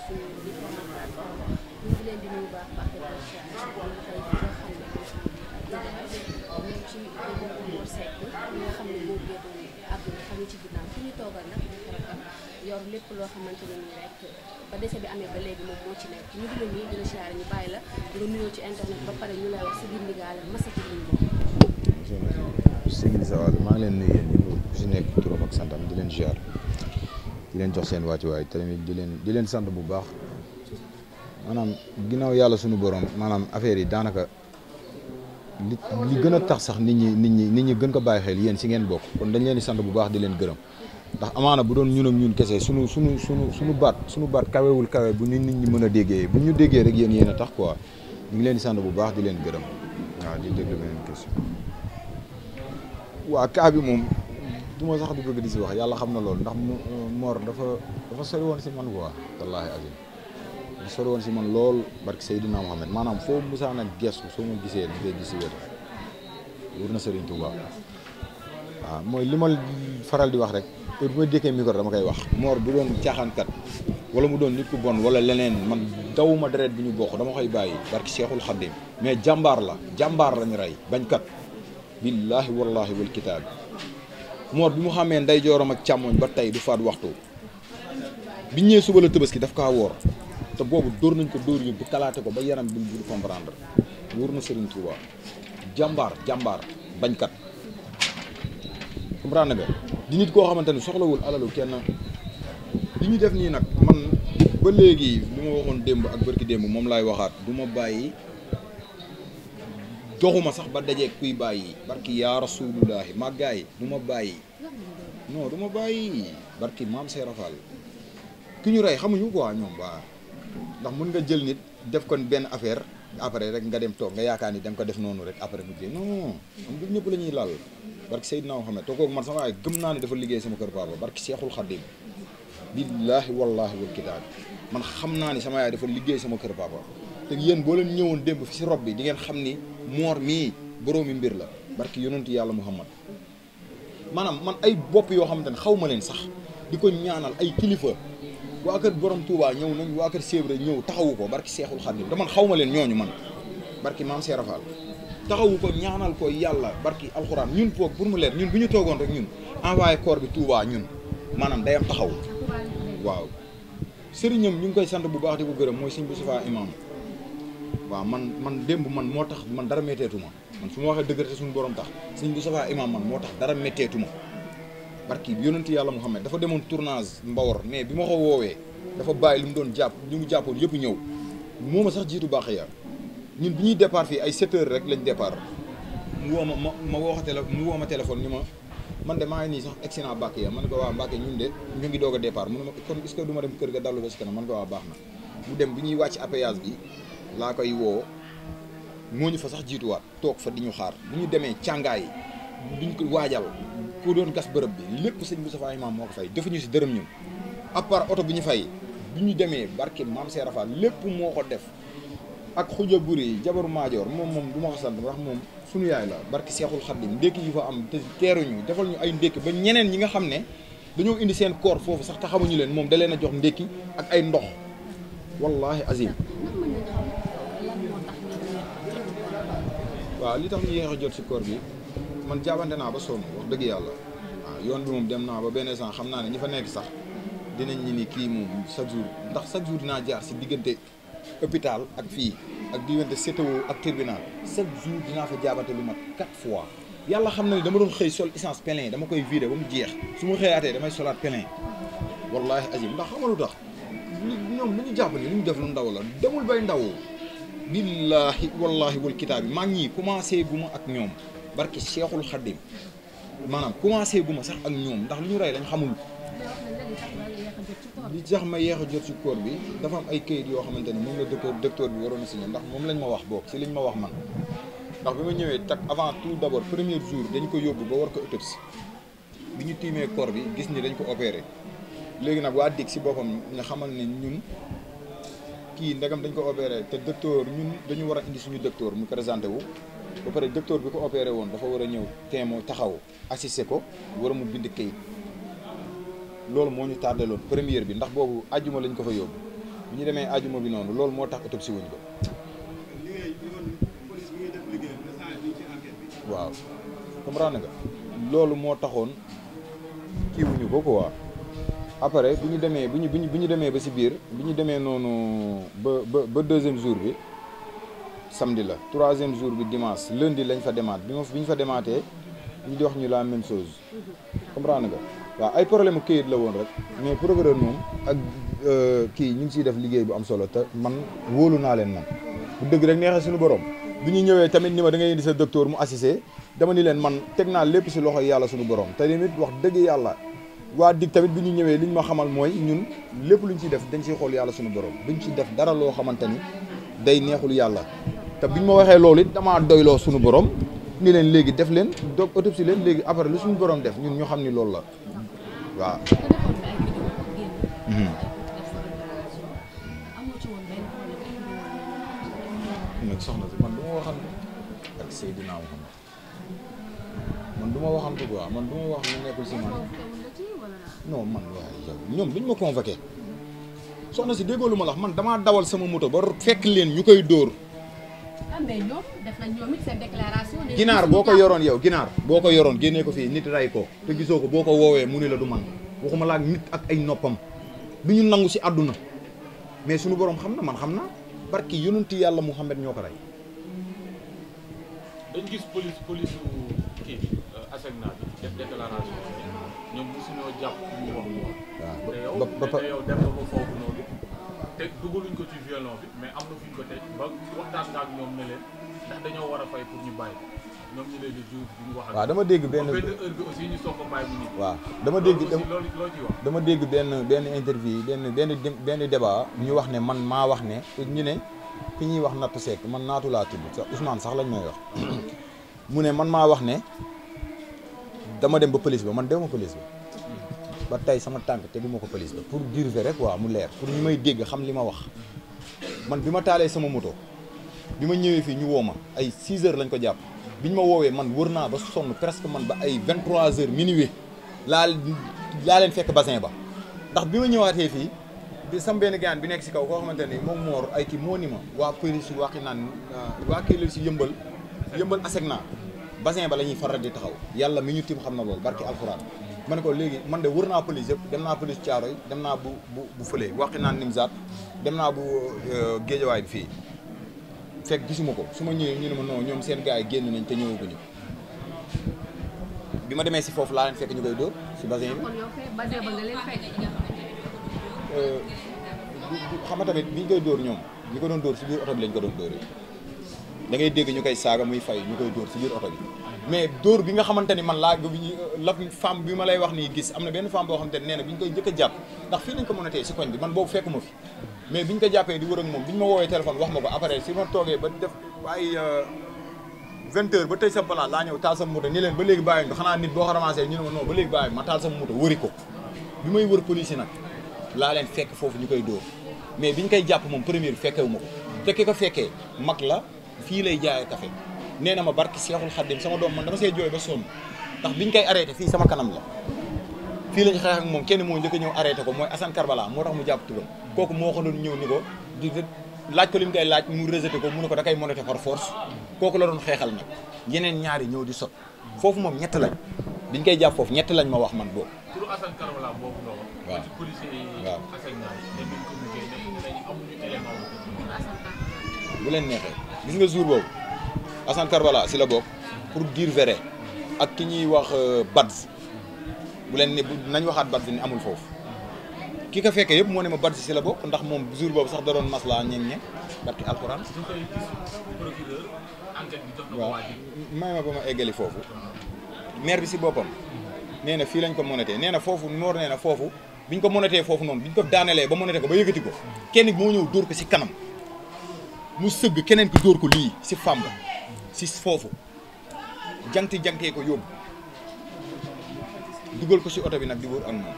suñu différentes plateformes ñu ngi leen di nuyu baax baax di leen siyaare ñu tey fi nga xam ne ñoom ci Mor Seck ñi nga xam ne moo géetu àdduna xam ci ginnaaw fi ñu toogal nag di farakam yor lépp loo xamante ne nii rek ba dese bi amee ba léegi moom moo ci nekk ñu ngi la nuyu di la siyaare ñu bàyyi la di la nuyoo ci internet ba pare ñu lay wax si biir ndigaale masati liñ boobu Sigil sa wàll maa ngi leen nuyu yéen ñëpp ku si nekk turam ak santam di leen ziar di leen jox seen wàccuwaay tamit di leen sant bu baax maanaam ginnaaw yàlla suñu borom maanaam affaire yi daanaka li gën a tax sax nit ñi gën ko bàyyi xel yéen si ngeen bokk kon dañ leen di sant bu baax di leen gërëm ndax amaana bu doon ñun ak ñun kese suñu baat kawewul kawe bu ñu nit ñi mën a déggee bu ñu déggee rek yéen a tax quoi ñu ngi leen di sant bu baax di leen gërëm waaw di déglu beneen question. waa kaa bi moom du ma sax di bëgg di si wax yàlla xam na loolu ndax Mor dafa sori woon si man quoi wallaahi azim dafa sori woon si man lool barke Seydina Mohamed maanaam foo musaan ak gestu soo ma gisee da ngay gis si wér wóor na Serigne Touba waaw mooy li ma faral di wax rek heure bu ma dékkee micro dama koy wax Mor bu doon caaxaankat wala mu doon nit ku bon wala leneen man dawuma deret bi ñu bokk dama koy bàyyi barke Cheikhul Khadim mais jàmbaar lañu rey bañkat billaahi wallaahi wal kitaab Mor bi mu xamee nday jooram ak càmmoñ ba tey du faat waxtu bi ñëwee suba la Tabaski daf kaa woor te boobu dóor nañ ko dóor yóbbu kalaate ko ba yaram bi du comprendre wóor na Serigne Touba jàmbaar bañkat comprendre nga di nit koo xamante ni soxlawul alalu kenn li ñu def nii nag man ba léegi li ma waxoon démb ak bërki démb moom laay waxaat du ma bàyyi doxuma sax ba dajeeg kuy bàyyi barki yaa rasulullahi màggaay du ma bàyyi non du ma bàyyi barki maam Seera Fall ki ñu rey xamuñu quoi ñoom waa ndax mën nga jël nit def kon benn affaire après rek nga dem toog nga yaakaar ni da nga ko def noonu rek après mu jee non am du ñëpp la ñuy laal barki Seydina Muhammad te kooku man sama waaye gëm naa ne dafa liggéey sama kër papa barki Seexul Xaddim billaahi wallaahi wal kitaab man xam naa ni sama yaay dafa liggéey sama kër papa te yéen boo leen ñëwoon démb fi si rob bi di ngeen xam ni Mor mii boroomi mbir la barki yonentu yàlla Muhammad maanaam man ay bopp yoo xamante ne xaw ma leen sax di ko ñaanal ay kilifa waa kër borom Touba ñëw nañ waa kër Sébré ñëw taxawu ko barki Seexul Xaadim te man xaw ma leen ñooñu man barki maam Seera Fall taxawu ko ñaanal ko yàlla barki alxuraan ñun poog pour mu leer ñun bu ñu toogoon rek ñun envoyé corps bi Touba ñun maanaam day am taxaw waaw sëriñam ñu ngi koy sant bu baax di ko gërëm mooy sëñ Moustapha imam waaw man démb man moo tax man dara métteetu ma man su ma waxee dëgg te suñu borom tax sëñ Moustapha imam man moo tax dara métteetu ma barki yonentu yàlla Muhammad dafa demoon tournage Mbawar mais bi ma ko woowee dafa bàyyi li mu doon jàpp ñu mu jàppoon yëpp ñëw moo ma sax jiitu baax ya ñun bi ñuy départ fii ay 7 heures rek lañ départ mu woo ma woo ma téléphone ni ma man de maa ngi nii sax accident Mbàkke ya man ne ko waa Mbàkke ñun de ñu ngi doog a départ mu ne ma kon est-ce que du ma dem kër ga dallu ba si kanam man ko waa baax na mu dem bi ñuy wàcc appayage bi laa koy woo moo ñu fa sax jiituwaat toog fa di ñu xaar bu ñu demee càngaay duñ ko waajal ku doon gas bërëb bi lépp sëñ Moustapha Imam moo ko fay defuñu si dërëm ñun à part oto bi ñu fay bi ñu demee barke maam Seera Fall lépp moo ko def ak xuja buri jabaru maajoor moom du ma ko sant ndax moom suñu yaay la barke Seexul Xaddim ndékki yi fa am te teeruñu defal ñu ay ndékki ba ñeneen ñi nga xam ne dañoo indi seen koor foofu sax te xamuñu leen moom da leen a jox ndékki ak ay ndox wallahi azim waaw li tax ñu yéex a jot si koor bi man jaabante naa ba sonn wax dëgg yàlla waaw yoon bi moom dem naa ba benn instant xam naa ne ñi fa nekk sax dinañ ñi ni kii moom chaque jour ndax chaque jour dinaa jaar si diggante hôpital ak fii ak diggante CTO ak tribunal chaque jour dinaa fa jaabante lu mat 4 fois yàlla xam na ni dama doon xëy sol essence plein dama koy vider ba mu jeex su ma xëyaatee damay solaat plein wallahi azim ndax xamalu tax ñoom lu ñu jàpp ni lu ñu def lu ndaw la demul bay ndaw billahi wallahi wal kitaab bi maa ngi commencé gu ma ak ñoom barki Cheikhul Khadim maanaam commencé gu ma sax ak ñoom ndax lu ñu rey lañ xamul li tax ma yeex a jot ci koor bi dafa am ay kayit yoo xamante ne moom la docteur bi waroon a signé ndax moom lañ ma wax boog si liñ ma wax man ndax bi ma ñëwee tak avant tout d'abord premier jour dañ ko yóbbu ba war ko autopsie bi ñu tiimee corps bi gis ni dañ ko opéré léegi nag waa DIC si boppam nga xamal ne ñun kii ndegam dañ ko opéré te docteur ñun dañu war a indi suñu docteur mu présenté wu ba pare docteur bi ko opéré woon dafa war a ñëw téemo taxaw assisté ko war a mu bind kayit loolu moo ñu tardé loon première bi ndax boobu àjjuma lañ ko fa yóbbu bi ñu demee ajuma bi noonu loolu moo tax autopsie wuñ ko. waaw comprendre nga loolu moo taxoon kii wuñu ko quoi après bu ñu demee ba si biir bi ñu demee noonu ba deuxième jour bi samedi la troisième jour bi dimanche lundi lañ fa demaat bi ñu fa demaatee ñu di wax ñu la même chose comprendre nga waaw ay problème këyit la woon rek mais procureur moom ak kii ñu ngi siy def liggéey bu am solo te man wóolu naa leen man bu dëgg rek neexee suñu borom bi ñu ñëwee tamit ni ma da ngay indi sa docteur mu assisté dama ni leen man teg naa lépp si loxo yàlla suñu borom te tamit wax dëgg yàlla waa dig tamit bi ñu ñëwee li ñu ma xamal mooy ñun lépp luñ ciy def dañ siy xool yàlla suñu borom duñ ci def dara loo xamante ni day neexul yàlla te biñ ma waxee loolu it damaa doyloo suñu borom ni leen léegi def leen doog autopsie leen léegi après lu suñu borom def ñun ñu xam ni loolu la waaw. nag soxna si man du ma waxantu ak Seydina Muhammad man du ma waxantu quoi man du ma wax lu nekkul si man non man waaye yow ñoom duñ ma convoqué soxna si déggoo lu ma la wax man damaa dawal sama moto ba fekk leen ñu koy dóor. mais ñoom def nañ ñoom it seen déclaration. ginaar boo ko yoroon yow ginaar boo ko yoroon génnee ko fii nit ray ko te gisoo ko boo ko woowee mu ne la du man waxuma la ak nit ak ay noppam du ñu nangu si àdduna mais suñu borom xam na man xam naa barki yonenti yàlla Muhammad ñoo ko rey. dañ gis police kii ASECNA bi def déclaration ñoom mosuñoo jàpp ñu wax mu wax. te yow dem nga ko foofu noonu te dugaluñ ko ci violon bi mais am na fuñ ko teg ba waxtaan nga ak ñoom ne leen ndax dañoo war a fay pour ñu bàyyi ñoom ñu leen di jour bi ñu wax ak. waaw dama dégg benn heure bi aussi ñu soog a bàyyi bu nit. waaw dama dégg loolu loo ciy wax. dama dégg benn interview benn débat ñu wax ne man maa wax ne ñu ne ki ñuy wax Natou Seck man Natou laa tudd sax Ousmane sax lañ may wax mu ne man maa wax ne dama dem ba police ba man dewma police ba tey sama tànk te duma ko police ba pour dire vrai rek waaw mu leer pour ñu may dégg xam li ma wax man bi ma taalee sama moto bi ma ñëwee fii ñu woo ma ay 6 heures lañ ko jàpp bi ñu ma woowee man wër naa ba sonn presque man ba ay 23 heures minuit laa leen fekk bassin ba ndax bi ma ñëwaatee fii bi sam benn gaan bi nekk si kaw koo xamante ni moom moor ay kii moo ni ma waa police yi waxi naan waa kii la si yëmbal ASECNA bassin ba la ñuy faral di taxaw yàlla mi ñu tim xam na loolu barki alxuraan ma ne ko léegi man de wër naa police yëpp dem naa police Thiaroye dem naa bu fële waxi naan Nimzaat dem naa bu Géejawaay bi fii fekk gisuma ko su ma ñëwee ñu ne ma non ñoom seen gars yi génn nañ te ñëwaguñu bi ma demee si foofu laa leen fekk ñu koy dóor si bassin bi. xam nga tamit bi ñu koy dóor ñoom ñu ko doon dóor si biir oto bi lañ ko doon dóoree da ngay dégg ñu koy saaga muy fay ñu koy dóor si biir oto bi mais dóor bi nga xamante ni man la femme bi ma lay wax nii gis am na benn femme boo xamante ni nee na bi ñu koy njëkk a jàpp ndax fii lañ ko mën a tey si koñ bi man boobu fekkuma fi mais bi ñu ko jàppee di wër ak moom bi ñu ma woowee téléphone wax ma ko après si ma toogee ba def ay 20 heures ba tey sa balaa laa ñëw taal sama moto ni leen ba léegi bàyyi xanaa nit boo ko ramassé ñu ne ma non ba léegi bàyyi ma taal sama moto wëri ko bi may wër police yi nag laa leen fekk foofu ñu koy dóor mais bi ñu koy jàpp moom première bi fekkewu ma ko te ki ko fekkee mag la fii lay jaayee café nee na ma barki Seexul Xaddim sama doom man dama see jooy ba sonn ndax biñ koy arrêté fii sama kanam la fii lañ xeex ak moom kenn moo njëkk a ñëw arrêté ko mooy Assane Karbala moo tax mu jàpp turam kooku moo ko doon ñëw ni ko di laaj ko li mu koy laaj mu rejeté ko mu ne ko da koy monité par force kooku la doon xeexal nag yeneen ñaari ñëw di sot foofu moom ñett lañ biñ koy jàpp foofu ñett lañ ma wax man boobu. turu Assane Karbala boobu la wax. waaw ci policier yi. waaw ASECNA yi dañu ko liggéey dañu amuñu élément bu leen neexee gis nga jour boobu Assane Karbala si la bokk pour dire vrai ak ki ñuy wax Badz bu leen ne nañ waxaat Badz ni amul foofu ki ko fekkee yëpp moo ne ma Badz si la bokk ndax moom jour boobu sax da doon maslaa ñeñ barki alxuraan. ñu koy gis procureur enquête bi jox na ko waaw waa ji. may ma ba ma eggali foofu maire bi si boppam nee na fii lañ ko monété nee na foofu noor nee na foofu biñ ko monété foofu noonu biñ ko daanelee ba monété ko ba yëkkati ko kenn moo ñëw dóor ko si kanam mu sëgg keneen ki dóor ko lii si famba si foofu jantee ko yóbbu dugal ko si oto bi nag di wër ak moom.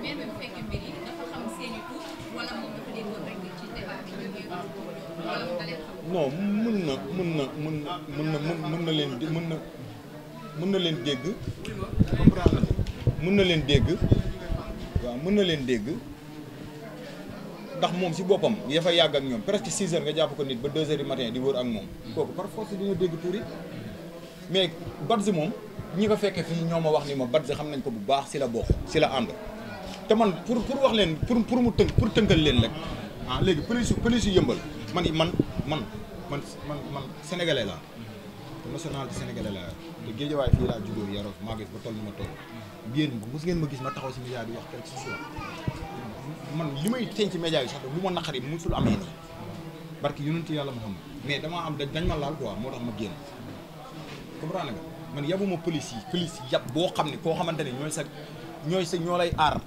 mais bu fekkee mbir yi dafa xam seeni tur wala moom dafa déggoon rek ci débat bi ñu ngi wala mu dalee xam. non mën na leen dégg comprendre mën na leen dégg waaw mën na leen dégg ndax moom si boppam ya fa yàgg ak ñoom presque 6 heures nga jàpp ko nit ba 2 heures du matin di wër ak moom kooku par force dina dégg tuuri mais Badji moom ñi ko fekkee fii ñoo ma wax ni ma Badji xam nañ ko bu baax si la bokk si la ànd te man pour wax leen pour tënkal leen rek ah léegi police yu yëmbal man sénégalais laa nationalité sénégalais laa te géejawaay fii laa juddoo yaroo maa gis ba toll ni ma toll yéen mos ngeen ma gis ma taxaw si média bi wax quelque chose man li may teñ ci média yi sax lu ma naqari musul amee nii barki yonent yàlla ma xam mais damaa am dañ ma laal quoi moo tax ma génn comprendre nga man yabuma police yi yab boo xam ne koo xamante ne ñoo lay aar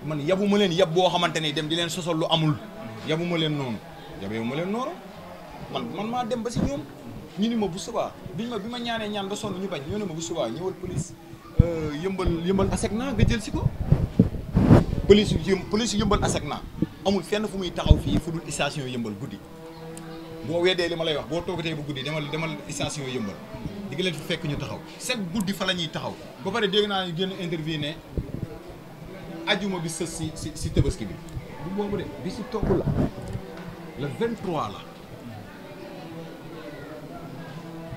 man yabuma leen yab boo xamante ne dem di leen sosol lu amul yabuma leen noonu man maa dem ba si ñoom ñu ni ma bu subaa bi ma ñaanee ñaan ba sonn ñu bañ ñoo ne ma bu subaa ñëwal police yëmbal ASECNA nga jël si ko police yëmbal ASECNA amul fenn fu muy taxaw fii fu dul station yëmbal guddi boo weddee li ma lay wax boo toogatee bu guddi demal station yëmbal di nga leen fi fekk ñu taxaw chaque guddi fa la ñuy taxaw ba pare dégg naa ñu génn interview ne ajuma bi sës si tabaski bi bu boobu de bi si topp la le 23 la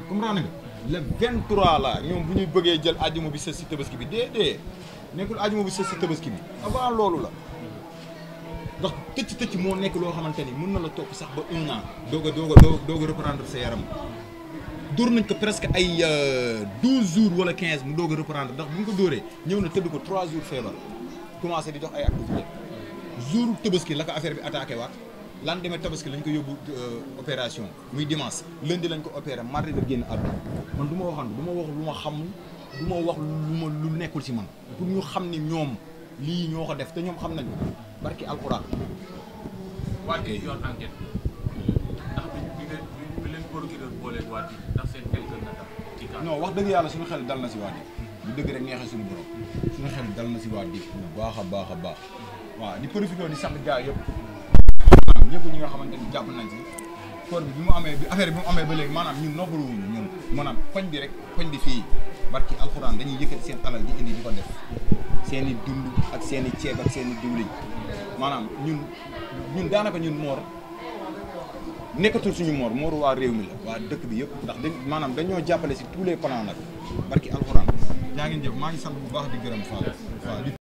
comprendre nga le 23 la ñoom bu ñuy bëggee jël ajuma bi sës si tabaski bi déedéet nekkul ajuma bi sës si tabaski bi avant loolu la ndax tëcc moo nekk loo xamante ni mën na la topp sax ba 1 an doog a reprendre sa yaram dóor nañ ko presque ay 12 jours wala 15 mu doog a reprendre ndax bu ñu ko dóoree ñëw na tëdd ko 3 jours feebar commencé di dox ay activité jour tabaski la ko affaire bi attaqué waat lendemain tabaski lañ ko yóbbu opération muy dimanche lundi lañ ko opéré mardi la génn àdduna man du ma waxandu du ma wax lu ma xamul du ma wax lu nekkul si man pour ñu xam ni ñoom lii ñoo ko def te ñoom xam nañu barki alxuraan. waa ji yoon enquête ndax bi leen procureur booleeg waa ji ndax seen quelque naka ci cas. non wax dëgg yàlla suñu xel dal na si waa ji bu dëgg rek neexee suñu borom suñu xel dal na si waa ji bu baax a baax a baax waaw di profité di sant gars yëpp ñëpp ñi nga xamante ni jàpp nañ ci koor bi mu amee bi affaire bi mu amee ba léegi maanaam ñun noppalu wuñu ñun maanaam koñ bi fii barki alxuraan dañuy yëkkati seen alal di indi di ko def seen i dund ak seen i ceeb ak seen i diwliñ maanaam ñun daanaka ñun moor nekkatul suñu mooru waa réew mi la waa dëkk bi yëpp ndax maanaam dañoo jàppale si tous les plans nag barki alxuraan yaa ngi jëf maa ngi sant bu baax di gërëm Fall waaw